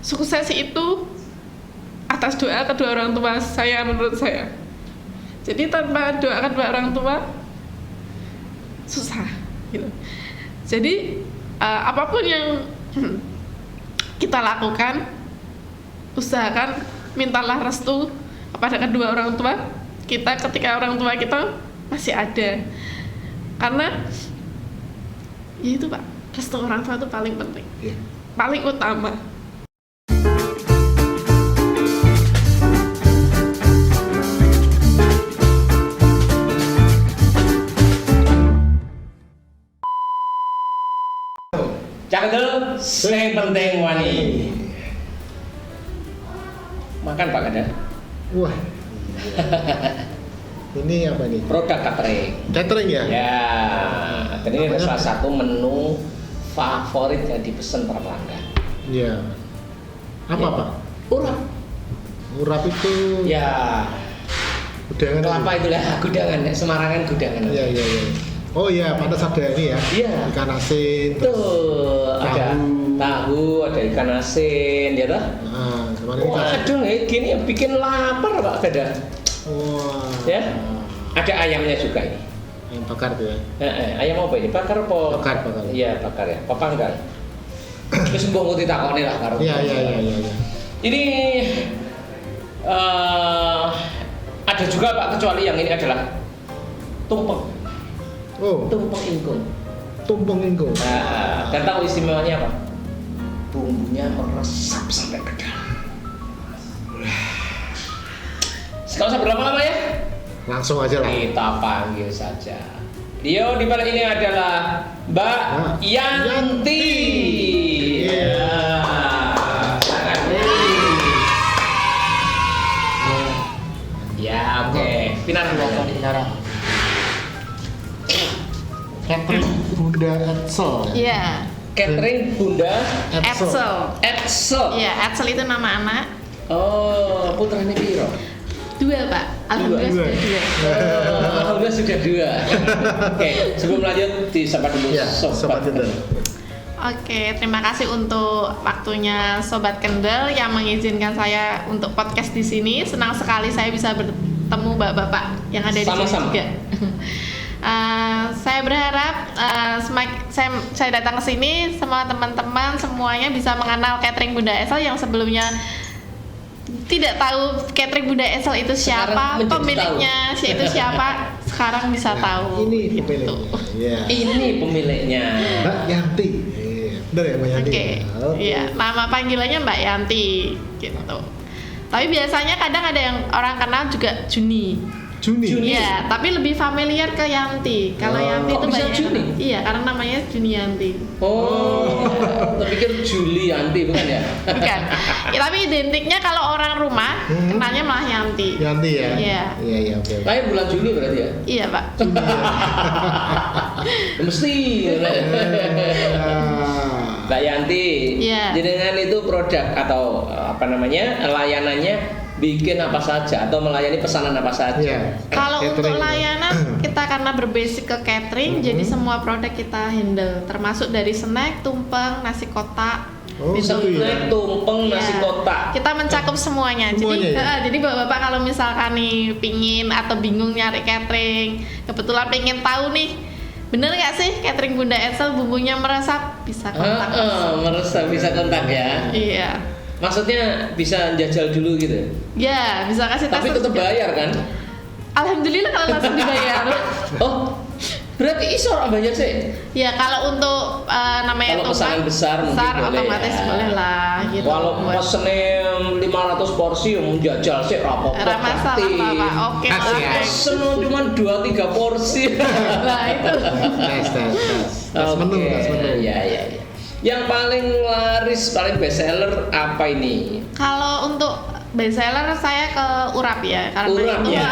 sukses itu atas doa kedua orang tua saya menurut saya. Jadi tanpa doa kedua orang tua susah gitu. Jadi apapun yang kita lakukan, usahakan mintalah restu kepada kedua orang tua kita ketika orang tua kita masih ada. Karena ya itu Pak, restu orang tua itu paling penting, paling utama. Cakendel, sing penting wani. Makan Pak Kada. Wah. Ini apa nih? Produk catering. Catering ya? Ya, dan ini salah satu menu favorit yang dipesan para pelanggan. Iya. Apa Ya. Pak? Urap. Urap itu Ya, gudangan. kelapa itulah gudangan, Semarangan gudangan. Iya. Oh iya, pantas ada ini ya. Iya. Ikan asin. Tuh, ada tahu, ada ikan asin, ya toh? Nah, kemarin kita. Waduh, gini bikin lapar Pak Kada. Wah. Ya. Ada ayamnya juga ini. Ayam bakar tuh ya. Ayam apa ini? Bakar apa? Bakar. Iya, bakar ya. Apa panggang? Terus mbok ngerti takone lah karo. Iya. Ini ada juga Pak, kecuali yang ini adalah tumpeng. Oh, Tumpeng ingkung. tumpeng ingkung. Nah, dan tahu istimewanya apa? Bumbunya meresap sampai ke dalam. Kalau usah berlama-lama ya. Langsung aja lah. Kita panggil saja. Dia di balik ini adalah Mbak Yanti. Iya. Ya, oke. Pinar Bicara catering Bunda Edsel. Iya, Catering Bunda Edsel. Edsel. Iya, Edsel itu nama anak. Oh, putranya piro? 2 Pak, alhamdulillah Dua. sudah 2. Alhamdulillah sudah 2. Oke, sebelum lanjut disapa dulu Ya, sobat sobat Kendel. Oke, terima kasih untuk waktunya Sobat Kendel yang mengizinkan saya untuk podcast di sini. Senang sekali saya bisa bertemu bapak-bapak yang ada di sini Sama-sama. juga. Saya berharap saya datang ke sini semua teman-teman semuanya bisa mengenal catering Bunda Edsel yang sebelumnya tidak tahu catering Bunda Edsel itu siapa, Sekarang menjadi pemiliknya itu siapa, sekarang bisa tahu. Ini gitu. pemiliknya. Iya. Ini pemiliknya. Mbak Yanti. Bener ya Mbak Yanti? Oke, Ya? iya, nama panggilannya Mbak Yanti, gitu. Tapi biasanya kadang ada yang orang kenal juga Juni. Juni. Iya, tapi lebih familiar ke Yanti. Kalau Oh. Yanti itu Kok bisa banyak. Juni? Iya, karena namanya Juni Yanti. Oh, terpikir Juli Yanti bukan ya? Bukan. Ya, tapi identiknya kalau orang rumah kenalnya malah Yanti. Yanti ya? Iya. Iya, oke. Lahir bulan Juli berarti ya? Iya, Pak. Mesti. Mbak Yanti, Iya. jenengan itu produk atau apa namanya layanannya bikin apa saja atau melayani pesanan apa saja? Iya. Kalau untuk Catering. layanan kita karena berbasic ke catering, jadi semua produk kita handle, termasuk dari snack, tumpeng, nasi kotak. Oh, gitu Snack, ya. tumpeng, nasi Iya. kotak. Kita mencakup semuanya. Semuanya Jadi, ya? jadi bapak-bapak kalau misalkan nih pingin atau bingung nyari catering, kebetulan pengen tahu nih, bener nggak sih catering Bunda Edsel bumbunya meresap, bisa kontak. Meresap bisa kontak ya. Iya. Maksudnya bisa jajal dulu gitu. Ya, bisa kasih tes. Tapi tetap juga. bayar kan? Alhamdulillah kalau langsung dibayar. Oh, berarti iso ora bayar sih. Ya kalau untuk namanya Kalau tumpeng pesanan besar mungkin boleh otomatis ya. boleh lah gitu. Kalau Buat- pesennya 500 porsi yang menjajal sih rapopo. Ora masalah, Pak. Oke, Kasih, oke. Pesen cuma 2-3 porsi. Nah, itu. Tes menu. Ya. Yang paling laris, paling best seller apa ini? Kalau untuk best seller saya ke urap ya, karena Urap itu ya.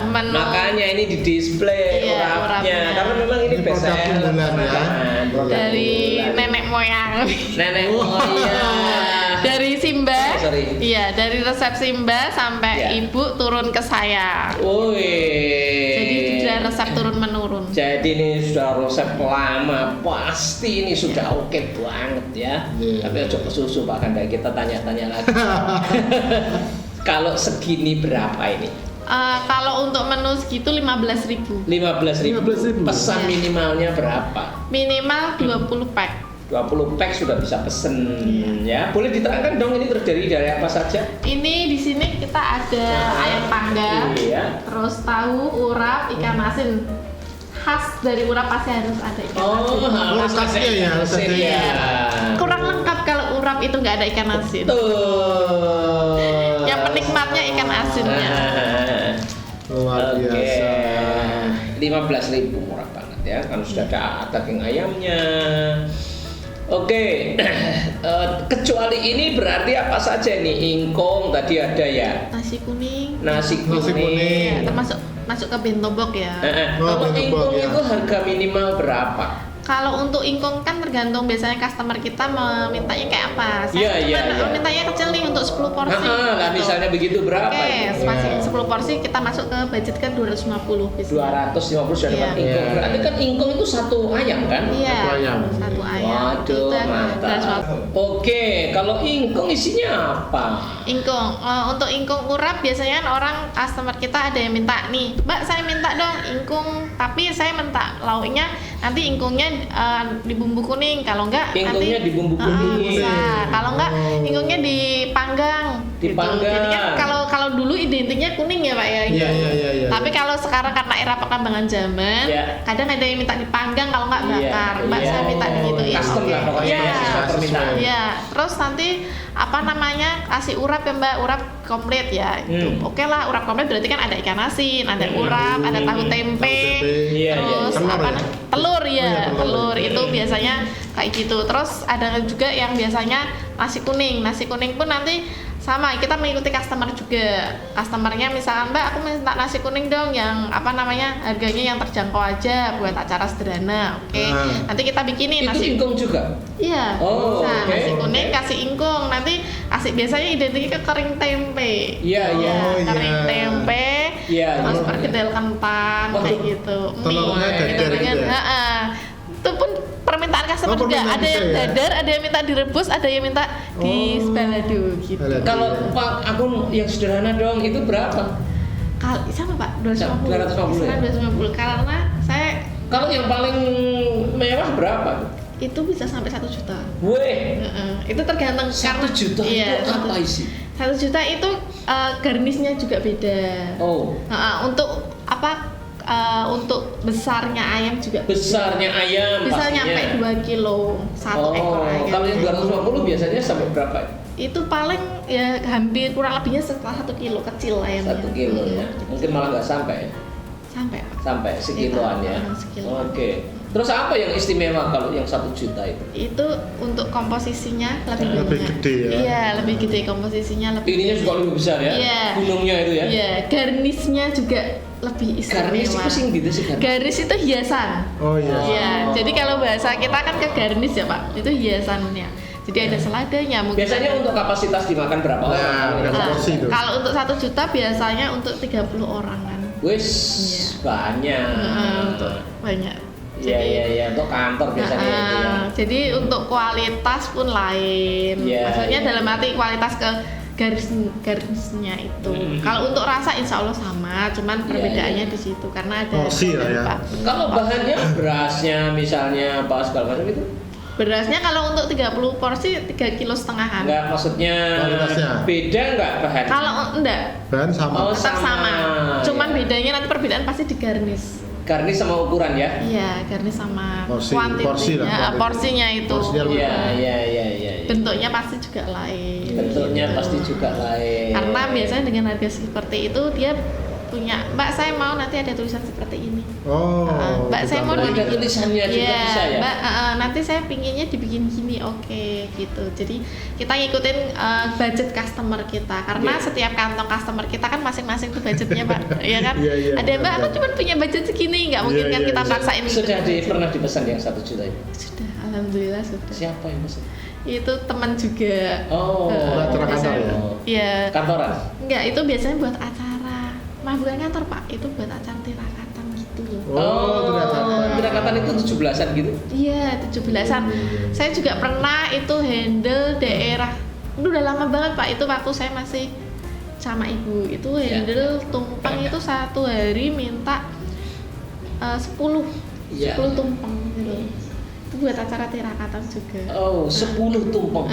menu. Makanya ini di display Iya, urapnya. urapnya. Karena memang ini Ini best produk seller. unggulan ya. Produk dari unggulan. nenek moyang. Nenek moyang. Dari Simba. Sorry. Iya, dari resep Simba sampai Iya. ibu turun ke saya. Woi. Jadi sudah resep turun menurun. Jadi ini sudah resep lama, pasti ini sudah oke banget ya. Iya. Tapi ojo ke susu Pak Kanda, kita tanya-tanya lagi. Kalau segini berapa ini? Kalau untuk menu segitu 15.000. 15.000. 15.000. Pesan Iya. minimalnya berapa? Minimal 20 pack. 20 pack sudah bisa pesen ya. Boleh diterangkan dong ini terdiri dari apa saja? Ini di sini kita ada ayam panggang, Iya. terus tahu, urap, ikan asin. Khas dari urap pasti harus ada ikan asin. Resepnya ya, resepnya ya. Kurang lengkap kalau urap itu nggak ada ikan asin. Betul. Yang penikmatnya ikan asinnya. Luar biasa. 15.000 murah banget ya, kalau sudah ada daging ayamnya. Oke, kecuali ini berarti apa saja nih? Ingkung tadi ada ya, Nasi kuning. nasi Nasi kuning. kuning. Ya, termasuk masuk ke bento box ya. Kalau bento box, ingkung ya. itu harga minimal berapa? Kalau untuk ingkung kan tergantung biasanya customer kita memintanya kayak apa. Iya, iya, cuma iya. mintanya kecil nih untuk 10 porsi. Lah gitu. misalnya begitu berapa? Oke, itu? masih Iya. 10 porsi kita masuk ke budget kan 250 biasanya. 250 sudah dapat Iya. ingkung. Iya. Berarti kan ingkung itu satu ayam kan? Iya, Satu ayam. satu ayam. Waduh, Itu mantap. Oke, kalau ingkung isinya apa? Ingkung, untuk ingkung urap biasanya kan orang customer kita ada yang minta nih, Mbak saya minta dong ingkung, tapi saya minta lauknya nanti ingkungnya di bumbu kuning, kalau enggak Ingkungnya nanti di bumbu kuning. bisa, kalau enggak Oh. ingkungnya dipanggang. Dipanggang. Jadi kan kalau dulu identiknya kuning ya Pak ya. Iya, iya, iya, iya. Tapi kalau sekarang karena era perkembangan zaman, Iya. kadang ada yang minta dipanggang, kalau enggak bakar. Iya, Mbak iya. saya minta digituin. Custom lah pokoknya Iya. sesuai permintaan. Iya, terus nanti apa namanya kasih urap ya Mbak, urap komplit ya. Itu Oke lah, urap komplit berarti kan ada ikan asin, ada urap, ada tahu tempe, Iya, iya. terus Telur apa ya? telur ya, Oh, iya, telur itu Hmm. biasanya kayak gitu. Terus ada juga yang biasanya nasi kuning. Nasi kuning pun nanti sama kita mengikuti customer juga. Customernya misalkan Mbak aku minta nasi kuning dong yang apa namanya harganya yang terjangkau aja buat acara sederhana. Oke. Nanti kita bikinin Itu nasi ingkung juga? Iya. Oh, Nah, oke, nasi kuning oke. kasih ingkung. Nanti kasih biasanya identiknya ke kering tempe. Iya, iya. Oh, iya. Kering tempe. Iya, Terus iya. perkedel kentang Waduh. kayak gitu. Telurnya Mie, dadar gitu kan. gitu ya? Heeh. Itu pun permintaan customer Oh, juga. permintaan Ada yang juga ya? dadar, ada yang minta direbus, ada yang minta di Oh. balado gitu. Balado. Kalau Iya. Pak aku yang sederhana dong, itu berapa? Sama Pak, 250. 250 ya? 250 karena saya Kalau yang paling mewah berapa? itu bisa sampai 1 juta. Weh, Heeh. Itu tergantung 1 juta iya, itu apa isi? 1 juta itu garnisnya juga beda. Oh, Untuk apa? Untuk besarnya ayam juga besarnya ayam bisa pastinya. nyampe 2 kilo satu ekor ayam. Kalau yang 250 biasanya sampai berapa? Itu paling ya hampir kurang lebihnya setelah 1 kilo kecil ayamnya. 1 kilo ya. Mungkin malah nggak sampai. Sampai Pak. Sampai sekiloan ya. Sekiloan. Oke. Terus apa yang istimewa kalau yang 1 juta itu? Itu untuk komposisinya lebih Lebih banyak. gede ya? Iya, lebih gede komposisinya lebih. Ininya juga lebih besar ya? Iya. Gunungnya itu ya? Iya, garnisnya juga lebih istimewa. Garnis itu sing gitu sih garnis. Garis itu hiasan. Oh iya. Iya, jadi kalau bahasa kita kan ke garnis ya Pak, itu hiasannya. Jadi ada seladanya mungkin. Biasanya ada- untuk kapasitas dimakan berapa Nah, orang? berapa Nah, porsi itu? kalau untuk 1 juta biasanya untuk 30 orangan. Wis Iya. banyak. Untuk banyak. Iya iya iya untuk kantor biasanya itu ya. Jadi untuk kualitas pun lain. Iya, Maksudnya iya. dalam arti kualitas ke garisnya itu. Mm-mm. Kalau untuk rasa insya Allah sama, cuman Iya, perbedaannya iya. di situ karena ada Porsi lah ya. Pak. Kalau bahannya berasnya misalnya apa segala macam itu? Berasnya kalau untuk 30 porsi 3,5 kiloan. Enggak maksudnya Kualitasnya. beda enggak bahan? Kalau enggak Bahan sama. Oh, tetap sama. Cuman ya. bedanya nanti perbedaan pasti di garnis. Garnis sama ukuran ya? Iya, garnis sama Porsi lah, kuantitinya, kuantiti. porsinya itu. Porsinya lebih Iya iya iya iya. Bentuknya pasti juga lain. Bentuknya gitu. pasti juga lain. Karena biasanya dengan harga seperti itu dia punya, Mbak saya mau nanti ada tulisan seperti ini. Oh. Mbak saya mau ditambah. ada tulisannya juga Iya, bisa ya? Mbak, nanti saya pinginnya dibikin gini, oke gitu. Jadi kita ngikutin budget customer kita karena Iya. setiap kantong customer kita kan masing-masing tuh budgetnya Pak, ya kan? Iya, iya, Ada Mbak, aku benar. cuma punya budget segini, nggak mungkin Iya, kan iya, kita iya. paksain. Sudah gitu. pernah dipesan yang 1 juta itu? Sudah, alhamdulillah sudah. Siapa yang pesan? Itu teman juga. Oh, Acara kantor ya? Iya. Kantoran. Enggak, itu biasanya buat acara. Bukan kantor Pak, itu buat acara tirakatan gitu. Tirakatan itu 17-an gitu. Iya, 17-an. Saya juga pernah itu handle daerah. Itu udah lama banget Pak, itu waktu saya masih sama ibu. Itu handle tumpeng itu satu hari minta 10 Iya. 10 tumpeng gitu. Itu buat acara tirakatan juga. Oh, 10 tumpeng.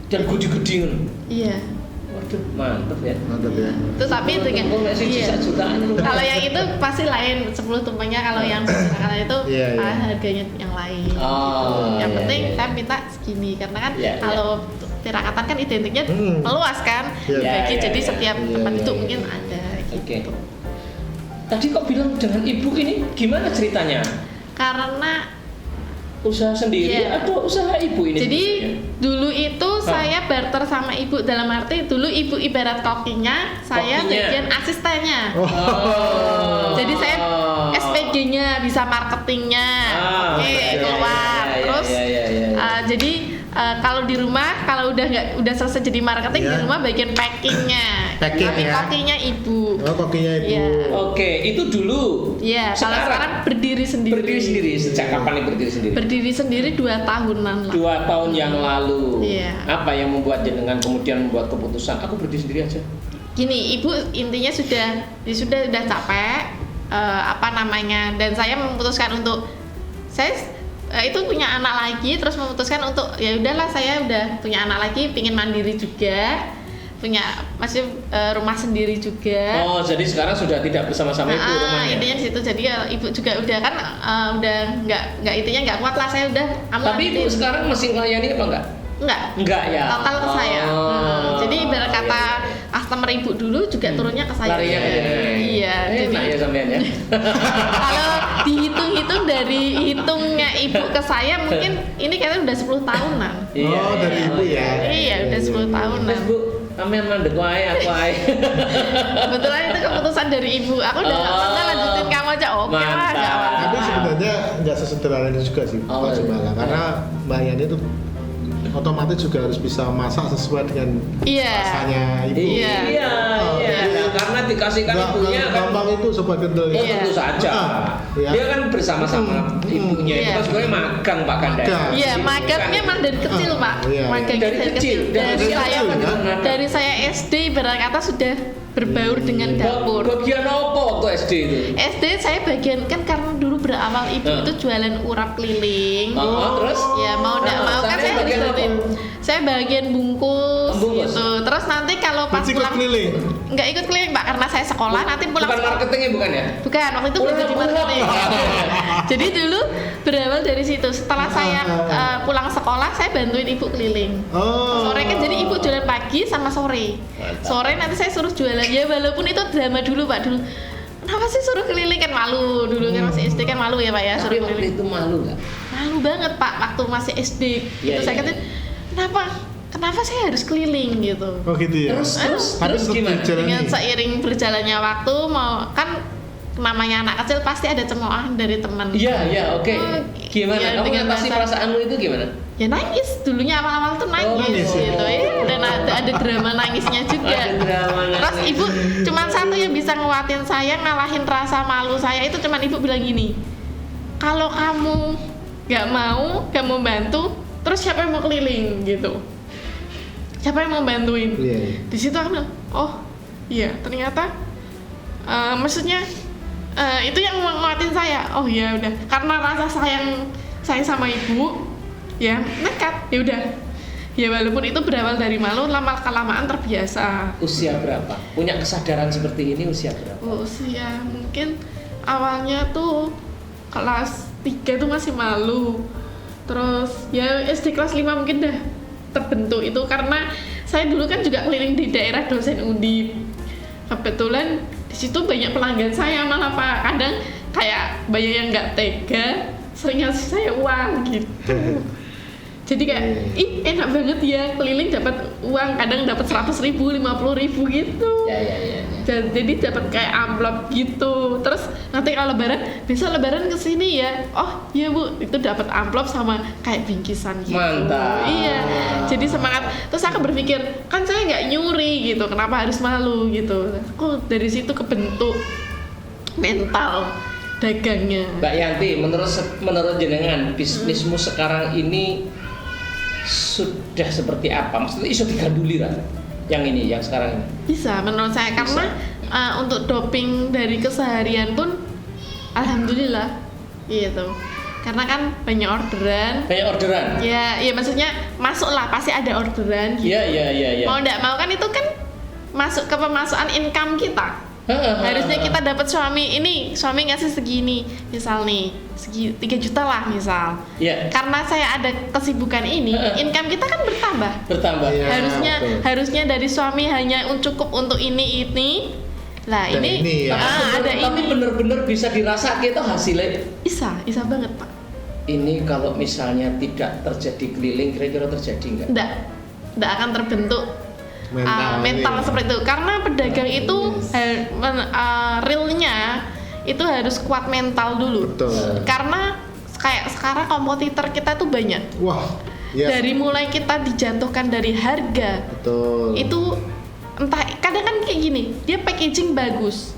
Dan gede-gede. Iya. Waduh, mantep ya. Mantap ya. Itu tapi dengan Tumpeng nggak sih, iya. jutaan. Kalau yang itu pasti lain 10 tumpengnya, kalau yang tirakatan itu Iya, iya. harganya yang lain. Oh, Yang iya, penting iya. saya minta segini karena kan Iya, kalau tirakatan kan identiknya meluas kan, Iya. dibagi Iya, jadi iya, setiap iya. tempat Iya, itu iya. mungkin ada gitu. Oke. Tadi kok bilang dengan ibu ini gimana ceritanya? Karena Usaha sendiri Iya. atau usaha ibu ini? jadi sebenarnya? dulu itu saya barter sama ibu, dalam arti dulu ibu ibarat kokinya, saya Kokinya. bagian asistennya. Oh. Jadi saya SPG-nya, bisa marketingnya, oke iya, keluar. iya, iya, Terus iya, iya, iya. jadi kalau di rumah, kalau udah selesai jadi marketing, Iya. di rumah bagian packingnya. Packing, Tapi ya. kokinya ibu. Oh, kokinya ibu. Iya. Oke, itu dulu. Iya, kalau sekarang berdiri sendiri. Berdiri sendiri. Sejak kapan nih berdiri sendiri? Berdiri sendiri 2 tahunan lah. 2 tahun yang lalu. Iya. Apa yang membuat jenengan kemudian membuat keputusan aku berdiri sendiri aja? Gini, ibu intinya sudah capek, dan saya memutuskan untuk itu punya anak lagi, terus memutuskan untuk ya udahlah, saya udah punya anak lagi, pingin mandiri juga, masih rumah sendiri juga. Oh, jadi sekarang sudah tidak bersama-sama ibu rumahnya. Intinya di situ. Jadi ya, ibu juga udah kan udah nggak intinya nggak kuat lah, saya udah Tapi ibu sekarang masih melayani apa enggak? Enggak ya. total ke saya. Jadi ibarat kata iya. customer ibu dulu juga turunnya ke saya. Larinya ke jenengan. Iya, Enak ya sampean ya. kalau dihitung-hitung dari hitungnya ibu ke saya, mungkin ini kayaknya udah 10 tahunan. Oh, dari ibu ya. Iya, udah 10 tahunan. Mas Bu, sampean mandek wae aku ae. Kebetulan itu keputusan dari ibu. Aku udah nggak pernah lanjutin kamu aja, oke lah, Mantap. nggak apa-apa. Tapi sebenarnya nggak sesederhana itu juga sih, Oh, Pak Jumala. Karena Mbak Yani itu otomatis juga harus bisa masak sesuai dengan Iya. rasanya ibu. Iya. Iya, iya. Nah, karena dikasihkan ibunya kan gampang itu sobat kendel. Oh, Iya. tentu saja. Iya. Dia kan bersama-sama ibunya. Itu Iya. kan sebenarnya magang Pak Kanda. Magang. Iya, Jadi magangnya bukan- emang dari kecil, Pak. Iya. Magangnya Dari kecil. Dari Dari saya, kecil, ya? dari saya SD ibarat kata sudah berbaur dengan dapur. Bagian apa waktu SD itu? SD saya bagian, kan karena dulu berawal ibu itu jualan urap keliling. Terus? Ya mau nggak mau kan Sampai saya harus bagian bantuin. Saya bagian bungkus, Bungkus. gitu. Terus nanti kalau pas Berarti ikut pulang keliling. nggak ikut keliling, Pak, karena saya sekolah, nanti pulang Bukan sekolah. marketingnya bukan ya? Bukan, waktu itu belum jadi marketing. Jadi dulu berawal dari situ. Setelah saya pulang sekolah, saya bantuin ibu keliling. Oh. Sore kan, jadi ibu jualan pagi sama sore. Mantap. Sore nanti saya suruh jualan, ya walaupun itu drama dulu, Pak, dulu. Kenapa sih suruh keliling, kan malu dulu kan masih SD, kan malu ya Pak ya, Tapi suruh waktu keliling. itu malu nggak? Malu banget Pak waktu masih SD. Iya, Itu saya iya, kata, kenapa saya harus keliling gitu. Oh gitu ya. Terus Tapi tetap gimana? dijalani. Dengan seiring berjalannya waktu, kan namanya anak kecil pasti ada cemoohan dari teman. Iya, iya, oke. Oh, Gimana? iya, Kamu dengan ngatasi bahasa- perasaanmu itu gimana? Ya nangis, dulunya awal-awal tuh nangis, nangis ya? gitu ya. Dan ada drama nangisnya juga. Ada drama Terus nangis. ibu cuman satu yang bisa nguatin saya, ngalahin rasa malu saya, itu cuman ibu bilang gini, kalau kamu nggak mau bantu, terus siapa yang mau keliling gitu? Siapa yang mau bantuin? Iya, iya. Di situ aku bilang, oh iya, ternyata maksudnya itu yang nguatin saya. Oh ya udah, karena rasa sayang sama ibu, ya nekat, ya udah. Ya walaupun itu berawal dari malu, lama kelamaan terbiasa. Usia berapa? Punya kesadaran seperti ini usia berapa? Usia mungkin awalnya tuh kelas 3 tuh masih malu. Terus ya SD kelas 5 mungkin dah terbentuk itu, karena saya dulu kan juga keliling di daerah dosen Undip. Kebetulan di situ banyak pelanggan saya, malah Pak, kadang kayak banyak yang nggak tega, sering ngasih saya uang gitu. Jadi kayak, ih enak banget ya keliling dapat uang, kadang dapat 100.000, 50.000 gitu. Ya. Jadi dapat kayak amplop gitu. Terus nanti kalau lebaran, besok lebaran kesini ya. Oh iya Bu, itu dapat amplop sama kayak bingkisan gitu. Mantap. Iya. Jadi semangat. Terus aku berpikir, kan saya nggak nyuri gitu, kenapa harus malu gitu. Aku dari situ kebentuk mental. dagangnya. Mbak Yanti, menurut jenengan bisnismu sekarang ini sudah seperti apa? Maksudnya iso diganduli lah. Yang sekarang ini. Bisa menurut saya karena untuk doping dari keseharian pun alhamdulillah gitu. Karena kan banyak orderan. Banyak orderan. Ya maksudnya masuk lah, pasti ada orderan gitu. Iya. Mau enggak mau kan itu kan masuk ke pemasukan income kita. Harusnya kita dapat suami ngasih segini, misal nih, 3 juta lah misal. Iya. Karena saya ada kesibukan ini, income kita kan bertambah. Iya, Harusnya dari suami hanya cukup untuk ini. Lah Dan ini ya. ada Tapi ini. bener-bener bisa dirasa kita hasilnya. Bisa banget Pak. Ini kalau misalnya tidak terjadi keliling, kira-kira terjadi nggak? Nggak akan terbentuk mental seperti itu. Karena pedagang itu realnya itu harus kuat mental dulu. Betul. Karena kayak sekarang kompetitor kita tuh banyak. Wah, iya. Dari mulai kita dijatuhkan dari harga, Betul. itu entah kadang kan kayak gini, dia packaging bagus,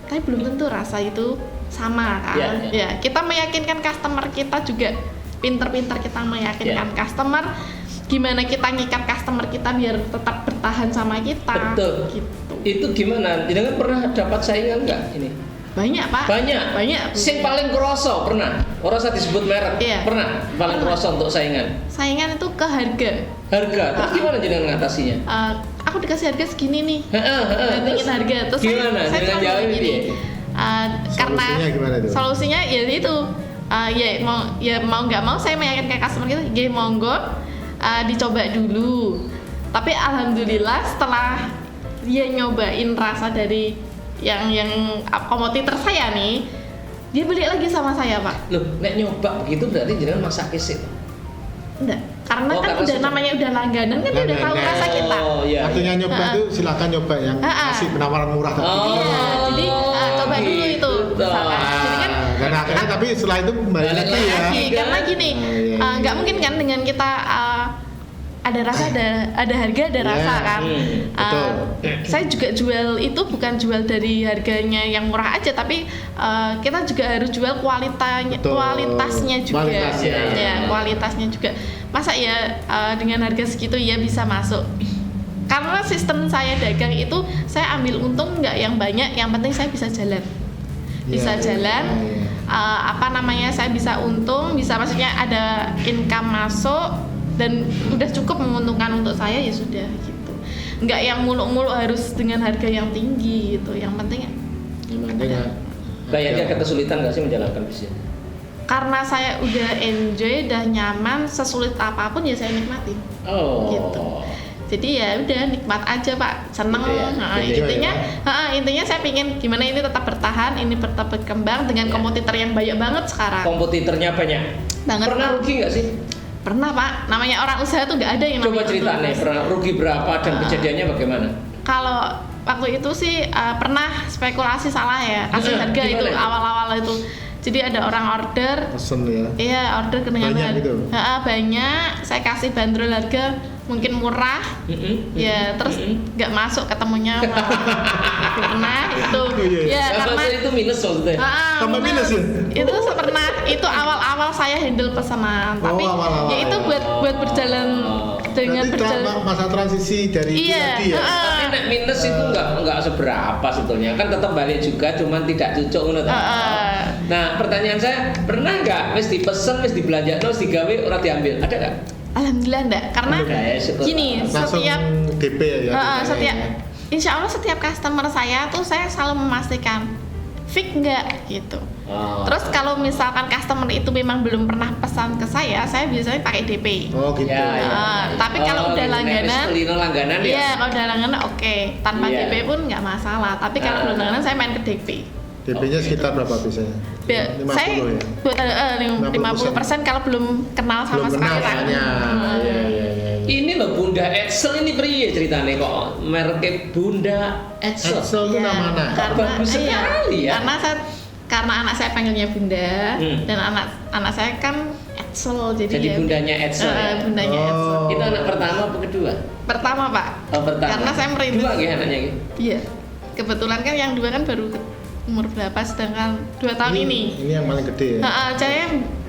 tapi belum tentu rasa itu sama kan. Ya, kita meyakinkan customer kita juga pinter-pinter kita meyakinkan customer. Gimana kita ngikat customer kita biar tetap bertahan sama kita. Betul. Gitu. Itu gimana? Jangan pernah dapat saingan nggak ini? Banyak Pak. Banyak. Sing paling kroso pernah. Ora usah disebut merek. Iya. Pernah. Paling kroso untuk saingan. Saingan itu ke harga. Harga. Terus gimana jenengan ngatasinya? Aku dikasih harga segini nih. Terus Bandingin harga. Terus gimana? saya Jenengan selalu jawab gini. ini. Karena Solusinya gimana tuh? solusinya ya itu. Mau nggak mau saya meyakinkan customer kita, ya monggo dicoba dulu. Tapi alhamdulillah setelah dia nyobain rasa dari yang kompetitor saya nih, dia beli lagi sama saya Pak. Loh, nek nyoba begitu berarti jenengan masak kesik. Enggak, karena Oh, kan karena udah sudah- namanya udah langganan kan dia udah tahu Langganan. rasa kita. Oh iya. Artinya nyoba itu silakan nyoba yang kasih penawaran murah tadi. Iya, jadi coba dulu itu gitu misalkan. dong. Jadi kan Dan akhirnya tapi setelah itu kembali Balik lagi ya. lagi. karena gini, iya. nggak mungkin kan dengan kita ada rasa ada harga ada Iya, rasa kan. betul. Saya juga jual itu bukan jual dari harganya yang murah aja, tapi kita juga harus jual Betul. kualitasnya juga. Kualitasnya. Ya, kualitasnya juga. Masa ya dengan harga segitu ya bisa masuk. Karena sistem saya dagang itu saya ambil untung nggak yang banyak, yang penting saya bisa jalan. Bisa Iya, jalan. iya. Saya bisa untung, bisa maksudnya ada income masuk dan udah cukup menguntungkan untuk saya ya sudah gitu. Nggak yang muluk-muluk harus dengan harga yang tinggi gitu. Yang penting Yang penting ya. Kayaknya ada kesulitan nggak sih menjalankan bisnis? karena saya udah enjoy, udah nyaman, sesulit apapun ya saya nikmatin. Oh. Gitu. Jadi ya udah nikmat aja Pak, seneng. Gitu ya, Intinya saya pingin gimana ini tetap bertahan, ini tetap berkembang dengan kompetitor yang banyak banget sekarang. Kompetitornya banyak. Banget. Pernah rugi nggak sih? Pernah Pak, namanya orang usaha tuh nggak ada yang Coba namanya cerita untung, nih, Mas. pernah rugi berapa dan kejadiannya bagaimana? Kalau waktu itu sih pernah spekulasi salah ya, kasih harga Gimana itu itu? awal-awal itu. Jadi ada orang order, Pesen ya. iya order dengan Banyak gitu? banyak, saya kasih bandrol harga mungkin murah, ya terus nggak masuk ketemunya pernah itu, iya. ya Nggak karena masuk itu minus maksudnya. Tambah minus ya? itu pernah itu awal-awal saya handle pesanan, tapi awal-awal. ya itu buat berjalan dengan Berarti berjalan. masa transisi dari itu Iya, tadi ya. Tapi nek minus itu nggak seberapa sebetulnya, kan tetap balik juga, cuman tidak cocok ngono ta. Nah, pertanyaan saya, pernah nggak wis dipesen, wis dibelanja, wis digawe ora diambil? Ada nggak? Alhamdulillah enggak, karena Alhamdulillah ya, syukur. gini Langsung setiap DP ya. setiap insya Allah setiap customer saya tuh saya selalu memastikan fix nggak gitu. Oh. Terus kalau misalkan customer itu memang belum pernah pesan ke saya biasanya pakai DP. Oh gitu. Ya. Tapi kalau udah langganan, langganan ya. iya kalau udah langganan oke, tanpa Iya. DP pun nggak masalah. Tapi kalau belum langganan saya main ke DP. DP-nya sekitar berapa biasanya? 50 Saya ya. buat 50% kalau belum kenal sama Belum sekali kenal lah. soalnya. Iya, iya, iya. Ini loh Bunda Edsel ini priye ceritanya kok mereknya Bunda Edsel. Edsel itu Iya, nama mana? Bagus sekali ya. Karena anak saya panggilnya Bunda dan anak saya kan Edsel jadi ya, bundanya Edsel. Ya? bundanya Oh. Edsel. Itu anak pertama apa kedua? Pertama Pak. Oh, pertama. Karena saya merintis. Dua nggih anaknya nggih. Iya. Kebetulan kan yang dua kan baru umur berapa, sedangkan 2 tahun ini. Ini yang paling gede ya. Saya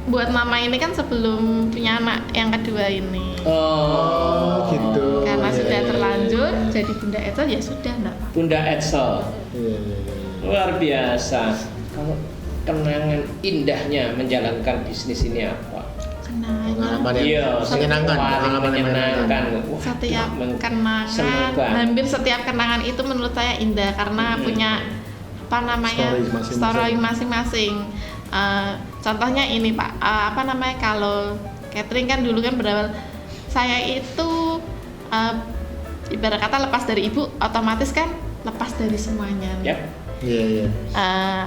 buat mama ini kan sebelum punya anak yang kedua ini. Oh, gitu. Karena Iya, sudah iya, terlanjur iya. jadi Bunda Etsel ya sudah enggak apa. Bunda Etsel. Iya, iya, iya. Luar biasa. Kalau kenangan indahnya menjalankan bisnis ini apa? Kenangan. Pengalaman yang Iya, menyenangkan, paling pengalaman yang menyenangkan. Wah, Setiap seneng kenangan, banget. hampir setiap kenangan itu menurut saya indah karena punya apa namanya Story masing-masing. story masing-masing. Contohnya ini Pak, apa namanya, kalau catering kan dulu kan berawal saya itu ibarat kata lepas dari ibu, otomatis kan lepas dari semuanya. Yap. Iya, iya.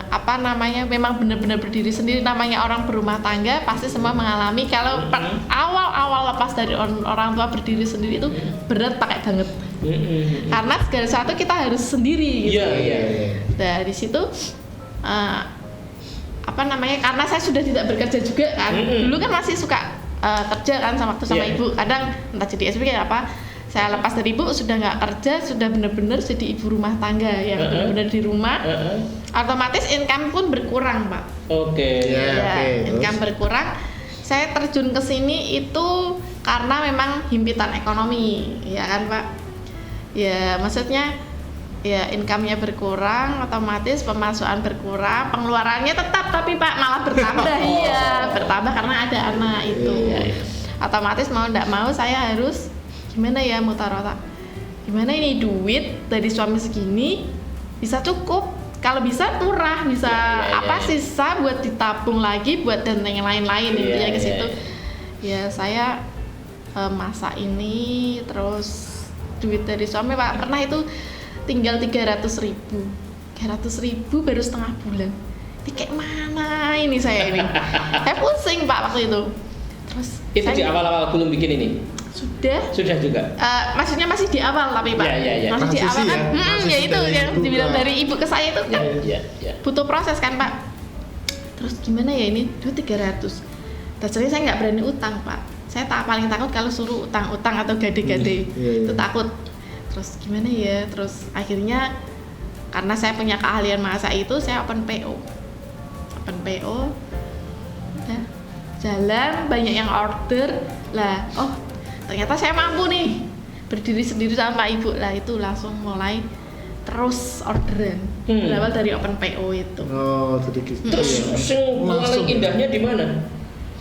Apa namanya, memang benar-benar berdiri sendiri. Namanya orang berumah tangga pasti semua mengalami kalau awal-awal lepas dari orang tua berdiri sendiri itu berat pakai banget. Karena segala sesuatu kita harus sendiri gitu. Iya, iya. Dari situ apa namanya, karena saya sudah tidak bekerja juga kan. Dulu kan masih suka kerja kan sama Iya. ibu, kadang entah jadi SPG apa. Saya lepas dari ibu, sudah nggak kerja, sudah benar-benar jadi ibu rumah tangga yang benar-benar di rumah. Otomatis income pun berkurang, Pak. Oke. Iya. Ya, oke, income terus? berkurang. Saya terjun ke sini itu karena memang himpitan ekonomi, ya kan, Pak. Ya, maksudnya ya income-nya berkurang, otomatis pemasukan berkurang, pengeluarannya tetap tapi Pak malah bertambah. Iya, bertambah karena ada anak itu. Iya. Otomatis mau ndak mau saya harus gimana ya, mutar otak. Gimana ini duit dari suami segini bisa cukup? Kalau bisa murah, bisa Iya, apa iya. sisa buat ditabung lagi buat dan yang lain-lain, Iya, intinya ke iya, situ. iya. Ya saya masak ini, terus duit dari suami Pak pernah itu tinggal 300.000 baru setengah bulan. Ini kayak mana ini saya ini? Saya pusing Pak waktu itu. Terus Itu saya di awal-awal belum bikin ini. sudah juga. maksudnya masih di awal tapi Pak. Iya, iya, iya. Masih di Transisi awal kan. ya, transisi Ya itu dari yang ibu dibilang ke- dari ibu ke saya itu kan Iya. butuh proses kan Pak. Terus gimana ya ini duit 300. Dasarnya saya nggak berani utang Pak. Saya paling takut kalau suruh utang atau gade-gade. Iya, iya. Itu takut. Terus gimana ya? Terus akhirnya karena saya punya keahlian masak itu, saya open PO. Udah jalan, banyak yang order. Lah, oh ternyata saya mampu nih berdiri sendiri sama ibu. Lah itu langsung mulai terus orderan. Berawal dari open PO itu. Oh, jadi gitu. Terus ya. sing Langsung. paling indahnya di mana?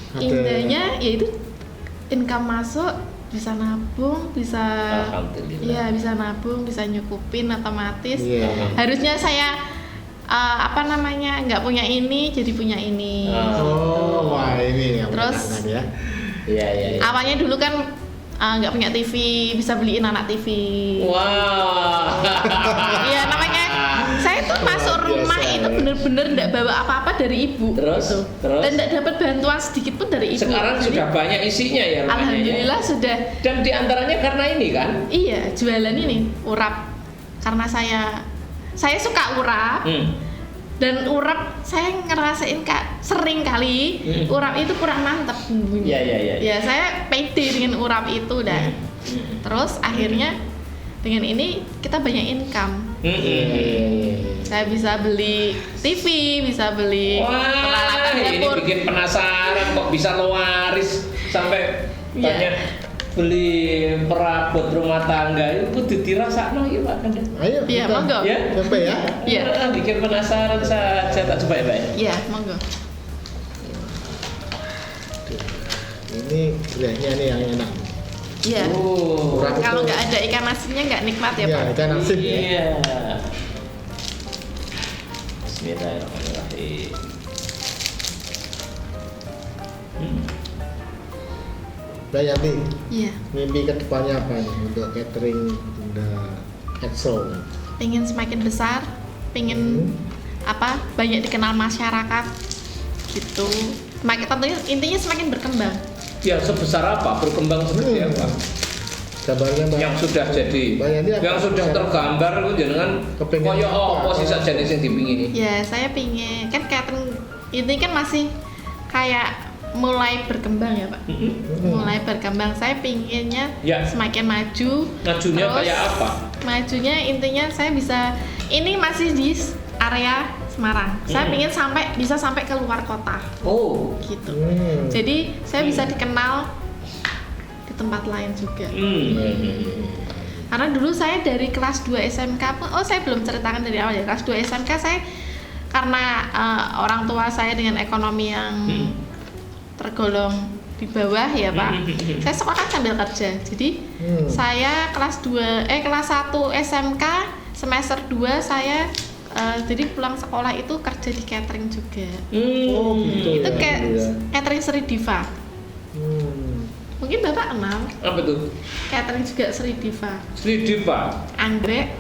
Ada- Indahnya yaitu income masuk, bisa nabung, bisa Alhamdulillah. iya bisa nabung, bisa nyukupin otomatis. Iya. Harusnya saya apa namanya nggak punya ini jadi punya ini. Oh, wah ini yang Terus- menyenangkan ya. Iya. Awalnya dulu kan nggak punya TV, bisa beliin anak TV. Wah. Iya namanya saya tuh masuk Luar rumah biasa, itu ya. bener-bener nggak bawa apa-apa dari ibu. Terus? gitu. Terus? Dan nggak dapat bantuan sedikit pun dari ibu. Sekarang Jadi, sudah banyak isinya ya rumahnya. alhamdulillah sudah. Dan diantaranya karena ini kan? Iya, jualan ini urap. Karena saya suka urap dan urap saya ngerasain sering kali urap itu kurang mantep bumbunya. Iya. Ya, saya pede dengan urap itu dah. Terus akhirnya dengan ini kita banyak income. Saya bisa beli TV, bisa beli peralatan Wah, ini dapur. bikin penasaran kok bisa laris sampai Iya. banyak beli perabot rumah tangga itu kudu dirasakno ya Pak Kanda. Ayo. Iya, kita monggo. Ya. Sampai ya. Iya. Bikin penasaran saja tak coba ya Pak. Iya, monggo. Ini gulanya nih yang enak. Iya. Oh. Urap Kalau itu- nggak ada ikan asinnya nggak nikmat ya, Iya, Pak. ikan asin ya. Iya. Bismillahirrahmanirrahim. Mbak Yanti, Iya. mimpi kedepannya apa nih untuk catering Bunda Etsel? Pengen semakin besar, pengen apa banyak dikenal masyarakat gitu. Tentunya intinya semakin berkembang. Ya sebesar apa? Berkembang seperti apa? Gambarnya Mbak. Yang sudah jadi, Mbak Yanti apa? yang sudah tergambar itu jenengan Kepengen koyo apa? apa sih sakjane sing dipingini? Ya saya pingin kan catering ini kan masih kayak mulai berkembang ya Pak. Mulai berkembang. Saya pinginnya Ya. semakin maju. Ngajunya Terus, kayak apa? Majunya intinya saya bisa ini masih di area Semarang. Saya ingin bisa sampai ke luar kota. Oh. Gitu. Jadi saya bisa dikenal di tempat lain juga. Karena dulu saya dari kelas 2 SMK pun, saya belum ceritakan dari awal ya. Kelas 2 SMK saya karena orang tua saya dengan ekonomi yang tergolong di bawah ya Pak. Saya sekolah kan sambil kerja. Jadi saya kelas 1 SMK semester 2 saya jadi pulang sekolah itu kerja di catering juga. Oh gitu. Itu ya, kayak gitu ya. catering Sri Diva. Mungkin Bapak kenal. Apa tuh? Catering juga Sri Diva. Sri Diva. Anggrek.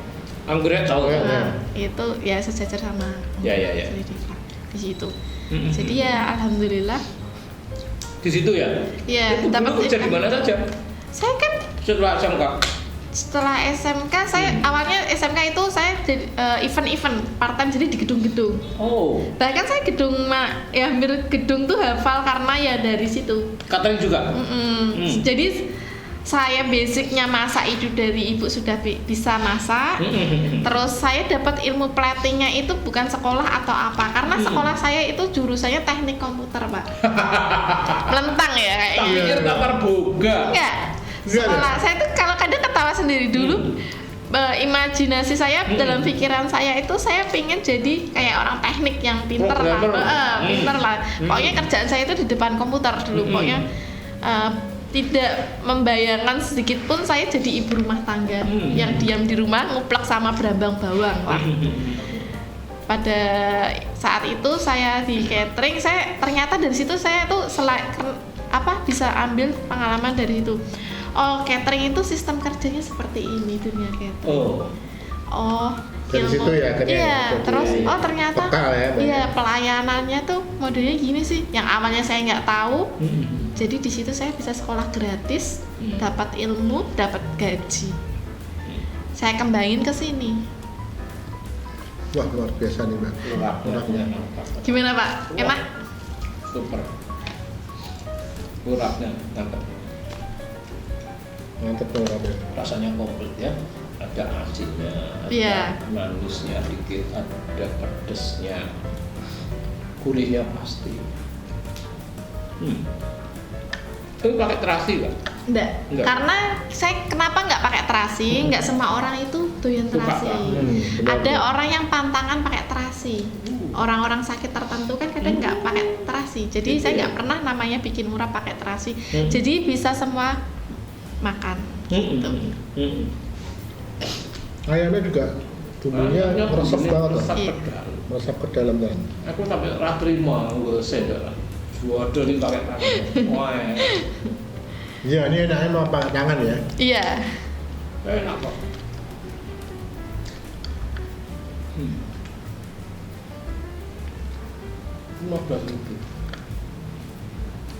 Anggrek tahu ya. Itu ya sejajar sama Ya. Sri Diva di situ. Jadi ya alhamdulillah. Di situ ya? Ya, Itu dulu kerja di mana saja? Saya kan Setelah SMK. saya awalnya SMK itu saya jadi event-event part-time jadi di gedung-gedung. Oh. Bahkan saya ya hampir gedung tuh hafal karena ya dari situ. Catering juga? Jadi saya basicnya masak itu dari ibu sudah bisa masak. Terus saya dapat ilmu platingnya itu bukan sekolah atau apa, karena sekolah saya itu jurusannya teknik komputer Pak. Melentang ya kayaknya. Pikir kamar boga. Enggak. Sekolah saya itu kalau kadang ketawa sendiri dulu. Imajinasi saya dalam pikiran saya itu saya pengen jadi kayak orang teknik yang pinter lah, pinter lah. Pokoknya kerjaan saya itu di depan komputer dulu. Pokoknya tidak membayangkan sedikit pun saya jadi ibu rumah tangga yang diam di rumah nguplek sama berambang bawang lah. Pada saat itu saya di catering, saya ternyata dari situ saya tuh bisa ambil pengalaman dari itu. Oh, catering itu sistem kerjanya seperti ini dunia catering. Dari situ ya kan. Iya, terus ternyata ya, pelayanannya tuh modelnya gini sih. Yang awalnya saya nggak tahu. Jadi di situ saya bisa sekolah gratis, dapat ilmu, dapat gaji. Saya kembangin ke sini. Wah, luar biasa nih Mbak. Gimana Pak? Enak? Super. Urapnya mantap. Mantap urapnya. Rasanya komplit ya. Ada asinnya, ada manisnya dikit, ada pedesnya, gurihnya pasti. Tapi pakai terasi nggak? Enggak. Karena saya kenapa nggak pakai terasi? Nggak semua orang itu doyan terasi. Ada orang yang pantangan pakai terasi. Orang-orang sakit tertentu kan kadang nggak pakai terasi. Jadi saya nggak pernah namanya bikin murah pakai terasi. Jadi bisa semua makan. Gitu. Ayamnya juga bumbunya meresap banget loh. Meresap ke dalam kan. Aku sampai terima gue sedar. Waduh ini pakai tangan. Wah. Iya, ini enaknya mau pakai tangan ya. Iya. Enak kok.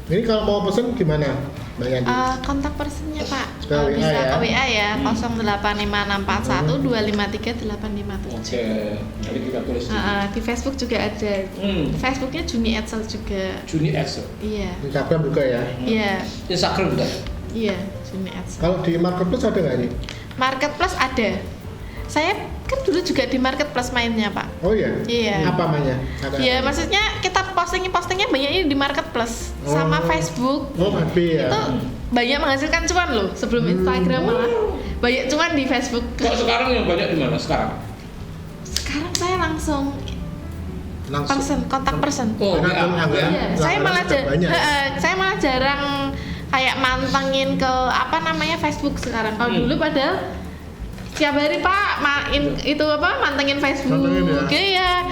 Ini kalau mau pesen gimana, Mbak Yanti? Kontak personnya Pak. Ke WA Bisa ya? ke WA ya, 085641 253 857. Oke, jadi kita tulis Di Facebook juga ada. Facebooknya Juni Edsel juga. Juni Edsel. Iya. Instagram juga ya? Iya. Instagram juga. Iya, Juni Edsel. Kalau di Marketplace ada nggak nih? Marketplace ada. Saya kan dulu juga di Marketplace mainnya Pak. Oh iya? Iya. Apa mainnya? Iya, maksudnya kita postingnya banyak di Marketplace sama Facebook. Oh, happy ya? Itu banyak menghasilkan cuan loh. Sebelum Instagram malah banyak cuan di Facebook. Kok sekarang yang banyak di mana sekarang? Sekarang saya langsung kontak person. Oh, Iya, saya malah jarang kayak mantengin ke Facebook sekarang. Kalau dulu padahal tiap hari Pak mantengin Facebook. Ya.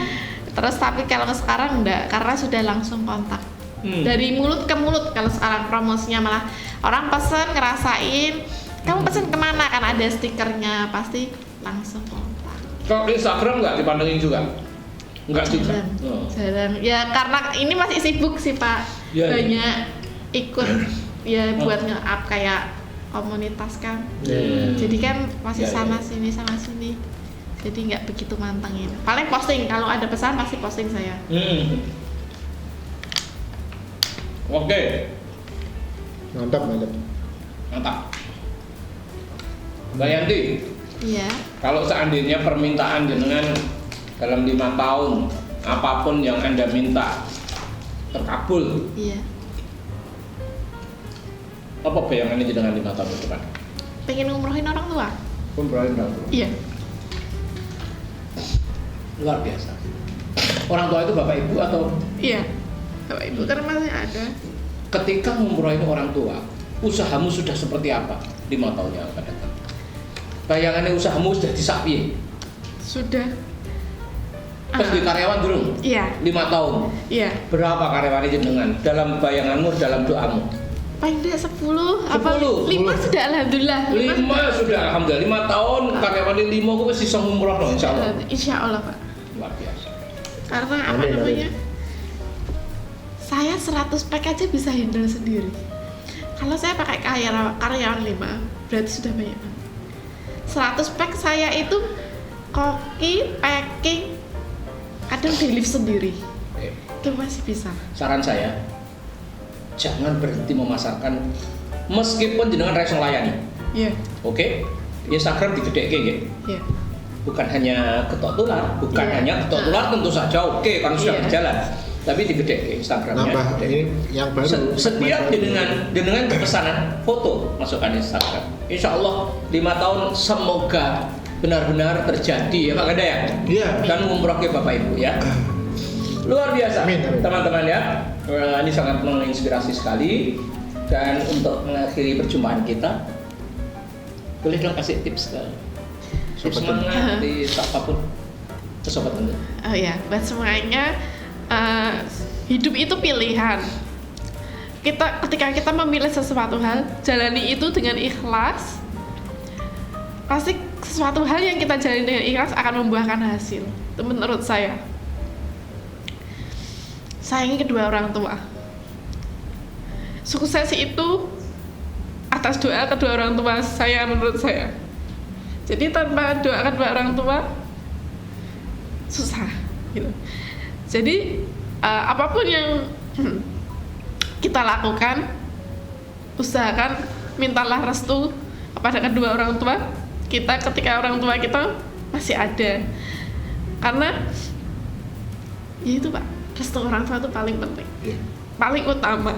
Terus tapi kalau sekarang enggak, karena sudah langsung kontak. Dari mulut ke mulut. Kalau sekarang promosinya malah orang pesen ngerasain, kamu pesen kemana, kan ada stikernya, pasti langsung kontak. Kalau Instagram nggak dipandangin juga? Nggak juga? Jarang. Ya karena ini masih sibuk sih Pak. Banyak ikut ya buat nge-up kayak komunitas kan. Jadi kan masih sana sini. Jadi nggak begitu mantengin. Paling posting, kalau ada pesan pasti posting saya. Oke. Mantap. Mbak Yanti. Iya. Kalau seandainya permintaan jenengan dalam 5 tahun apapun yang Anda minta terkabul. Iya. Apa bayangannya dengan 5 tahun ke depan? Pengen ngumrohin orang tua. Umrohin orang tua. Iya. Luar biasa. Orang tua itu bapak ibu atau Iya. Bapak Ibu kan masih ada. ketika ngumrohin orang tua, usahamu sudah seperti apa 5 tahun yang akan datang? Bayangannya usahamu sudah disapi. Sudah. Terus di karyawan dulu. Iya. 5 tahun. Iya. Berapa karyawan jenengan dalam bayanganmu, dalam doamu? Paling tidak 10 apa 10. 5 sudah alhamdulillah. 5 sudah alhamdulillah. 5 tahun karyawannya 5 gue masih bisa ngumroh loh insyaallah. Insya Allah Pak. Luar biasa. Karena apa Amin, namanya? amin. Saya 100 pack aja bisa handle sendiri. Kalau saya pakai karyawan 5, berarti sudah banyak banget. 100 pack saya itu koki, packing, kadang deliver sendiri. Oke. Itu masih bisa. Saran saya, jangan berhenti memasarkan meskipun jenengan ra iso layani. Iya. Oke? Instagram digedhekke nggih. Iya. Bukan hanya ketok tular, bukan Iya. hanya ketok tular tentu saja oke karena sudah Iya. berjalan. Tapi digedhekke Instagramnya. Nambah digedhekke. ini yang baru. Setiap dengan pesanan foto masukkan Instagram. Insya Allah 5 tahun semoga benar-benar terjadi ya Pak Ganda ya. Iya. Dan umroh ke Bapak Ibu ya. Luar biasa Amin, amin. teman-teman ya. Ini sangat menginspirasi sekali. Dan untuk mengakhiri perjumpaan kita, boleh dong kasih tips ke Sobat semangat di apapun ke sobat Tengger. Oh ya, buat semuanya hidup itu pilihan. Ketika kita memilih sesuatu hal, jalani itu dengan ikhlas. Pasti sesuatu hal yang kita jalani dengan ikhlas akan membuahkan hasil. Itu menurut saya. Sayangi kedua orang tua. Sukses itu atas doa kedua orang tua saya menurut saya. Jadi tanpa doa kedua orang tua susah gitu. Jadi apapun yang kita lakukan, usahakan mintalah restu kepada kedua orang tua kita ketika orang tua kita masih ada. Karena ya itu Pak, restu orang tua itu paling penting, Iya. paling utama.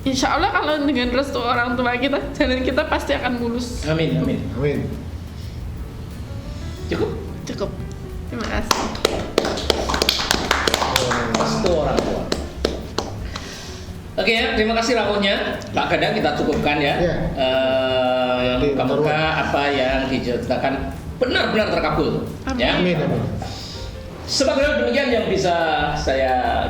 Insya Allah kalau dengan restu orang tua kita, jalan kita pasti akan mulus. Amin, amin. Amin. Cukup. Cukup. Terima kasih. Restu orang tua. Oke ya, terima kasih rawuhnya Pak Gadang, kita cukupkan ya. Iya. Semoga apa yang diceritakan benar-benar terkabul. Amin. Ya. Amin. Amin. Sebagai demikian yang bisa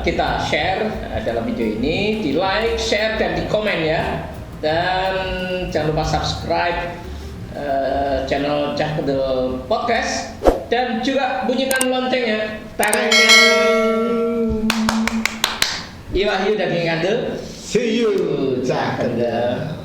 kita share dalam video ini, di like, share dan di komen ya. Dan jangan lupa subscribe channel Cah Kedel Podcast dan juga bunyikan loncengnya. Tareng. Iya, Wahyu dan Kandel. See you, Cah Kedel.